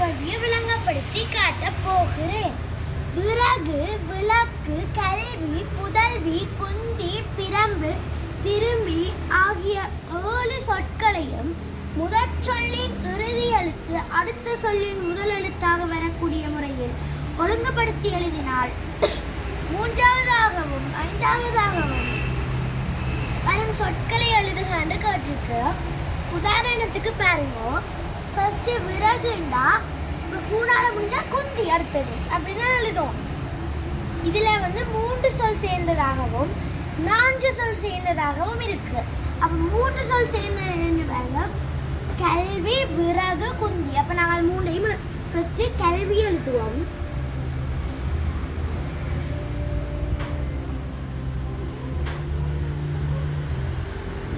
கேள்வியை விளங்கப்படுத்தி காட்டப் போகிறேன். விறகு, விளக்கு, கல்வி, புதல்வி, குந்தி, பிரம்பு, திரும்பி ஆகிய 7 சொற்களையும் முதற் சொல்லின் இறுதி எழுத்து அடுத்த சொல்லின் முதல் எழுத்தாக வரக்கூடிய முறையில் ஒழுங்குபடுத்தி எழுதினால் 3ஆவதாகவும் 5ஆவதாகவும் வரும் சொற்களை எழுதுக என்று கேட்டிருக்கு. உதாரணத்துக்கு பாருங்க, ஃபர்ஸ்ட் விறகுண்டா கூடால முடிஞ்சா குந்தி அடுத்தது அப்படின்னு எழுதும். இதுல 3 சொல் சேர்ந்ததாகவும் 4 சொல் சேர்ந்ததாகவும் இருக்கு. அப்ப 3 சொல் சேர்ந்தது பாருங்க, கல்வி, விறகு, குந்தி. அப்ப நாங்கள் 3ஐயும் ஃபர்ஸ்ட் கல்வி எழுதுவோம்.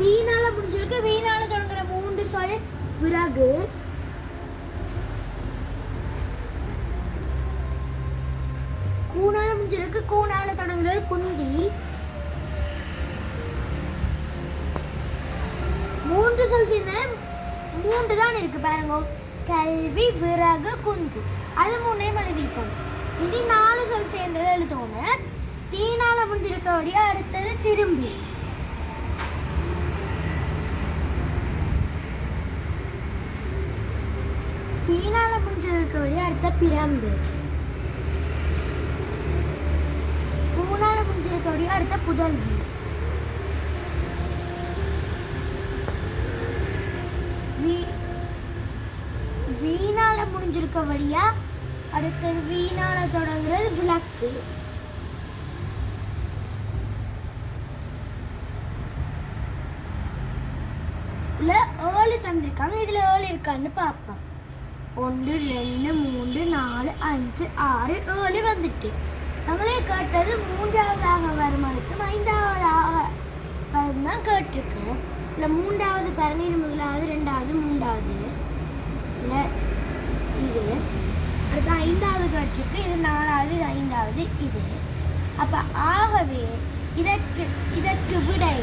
வீணால முடிஞ்சிருக்கு. வீணால தொடங்குற 3 சொல் விறகு, கூனால முடிஞ்சிருக்கு. கூனால தொடங்குறது குந்தி. 3 சொல் சேர்ந்த 3 தான் இருக்கு பாருங்க, கல்வி, விறகு, குந்தி. அது 3ஐயும் எழுதிட்டோம். இனி 4 சொல் சேர்ந்தது எழுதோன்னு. தீனால முடிஞ்சிருக்கபடியா அடுத்தது திரும்பி. பீனால முடிஞ்சிருக்கபடியா அடுத்த பிரம்பு. பூனால முடிஞ்சிருக்கபடியா அடுத்த புதல்வி. வீணால முடிஞ்சிருக்கபடியா அடுத்தது வீணால தொடங்குறது விளக்கு. இல்ல 7 தந்திருக்காங்க, இதுல 7 இருக்கான்னு பார்ப்போம். 1 2 3 4 5 6 7 வந்துட்டு நம்மளே கேட்டது 3ஆவதாக வரும் அடுத்து 5ஆவதாக வரும் தான் கேட்டிருக்கு. இல்லை 3ஆவது பாருங்க, இது 1வது 2வது 3வது இல்லை இது அடுத்து 5ஆவது கேட்டிருக்கு. இது 4வது 5வது இது. அப்போ ஆகவே இதற்கு விடை